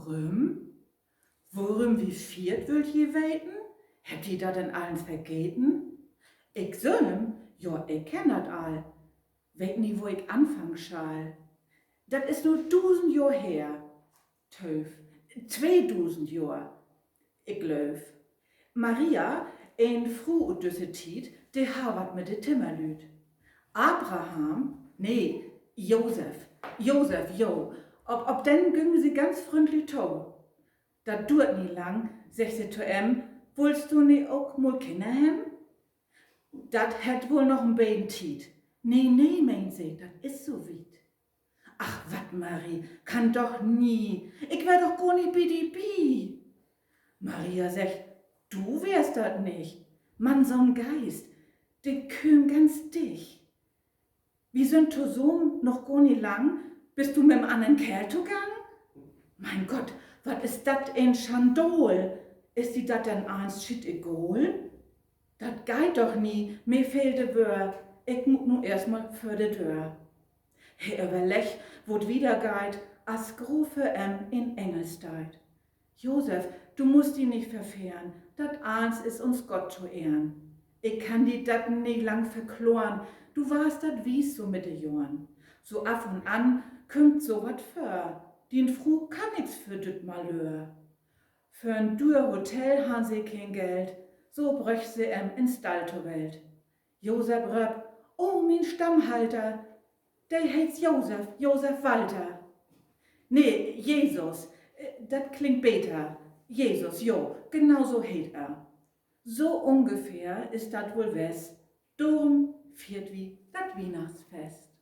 Worum? Worum wie viert wollt je weten? Habt ihr da denn allen vergeten? Ich söm, ja, ich kenn dat all. Weet nie, wo ich anfangen schall. Dat is nur 1000 Jahr her. 2000 Jahr. Ich glaub. Maria, een Frau ut düsse Tiet, de ha wat mit de Timmerlüt. Abraham, nee, Josef, jo, ob den gingen sie ganz freundlich to. Dat duert nie lang, sech sie zu willst du nie auch mal Kinder haben? Dat hätt wohl noch ein bisschen Tiet. Nee, meint sie, dat is so weit. Ach, wat, Marie, kann doch nie. Ich wär doch gar nicht bi. Maria sagt, du wärst dat nicht. Mann, so'n Geist, de küm ganz dich. Wie sind to so noch gar nicht lang, bist du mit dem anderen Kerl zugangen? Mein Gott, wat is dat ein Schandol? Ist die dat denn eins shit egal? Dat geht doch nie, mir fehlt de Wör. Ich muss nu erstmal für de Tür. He überleg, wot wieder geht, as Grufe in Engelstein. Josef, du musst die nicht verfehren, dat eins ist uns Gott zu ehren. Ich kann die dat nicht lang verkloren, du warst dat wies so mit de Jorn. So af und an kümmt so wat für, den Fru kann nix für düt Malheur. Für ein dür Hotel han sie kein Geld, so bröch sie in Staltowelt. Josef röp, oh mein Stammhalter, der heißt Josef Walter. Nee, Jesus, das klingt beter. Jesus, jo, genau so heit er. So ungefähr ist dat wohl wes, drum viert wie dat Weihnachtsfest.